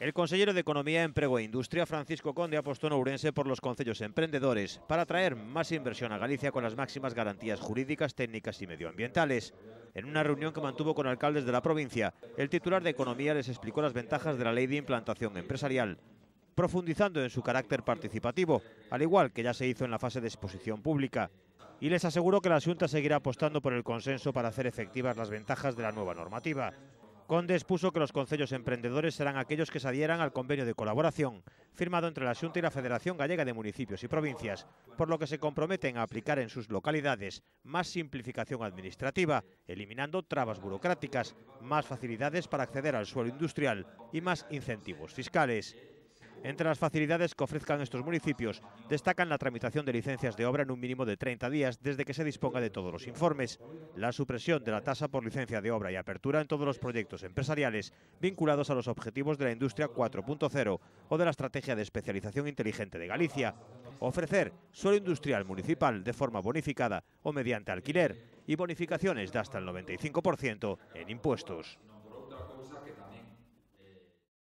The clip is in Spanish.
El consellero de Economía, Emprego e Industria, Francisco Conde, apostó en Ourense por los concellos emprendedores para atraer más inversión a Galicia con las máximas garantías jurídicas, técnicas y medioambientales. En una reunión que mantuvo con alcaldes de la provincia, el titular de Economía les explicó las ventajas de la ley de implantación empresarial, profundizando en su carácter participativo, al igual que ya se hizo en la fase de exposición pública. Y les aseguró que la Xunta seguirá apostando por el consenso para hacer efectivas las ventajas de la nueva normativa. Conde expuso que los concellos emprendedores serán aquellos que se adhieran al convenio de colaboración firmado entre la Xunta y la Federación Gallega de Municipios y Provincias, por lo que se comprometen a aplicar en sus localidades más simplificación administrativa, eliminando trabas burocráticas, más facilidades para acceder al suelo industrial y más incentivos fiscales. Entre las facilidades que ofrezcan estos municipios, destacan la tramitación de licencias de obra en un mínimo de 30 días desde que se disponga de todos los informes, la supresión de la tasa por licencia de obra y apertura en todos los proyectos empresariales vinculados a los objetivos de la Industria 4.0 o de la Estrategia de Especialización Inteligente de Galicia, ofrecer suelo industrial municipal de forma bonificada o mediante alquiler y bonificaciones de hasta el 95% en impuestos.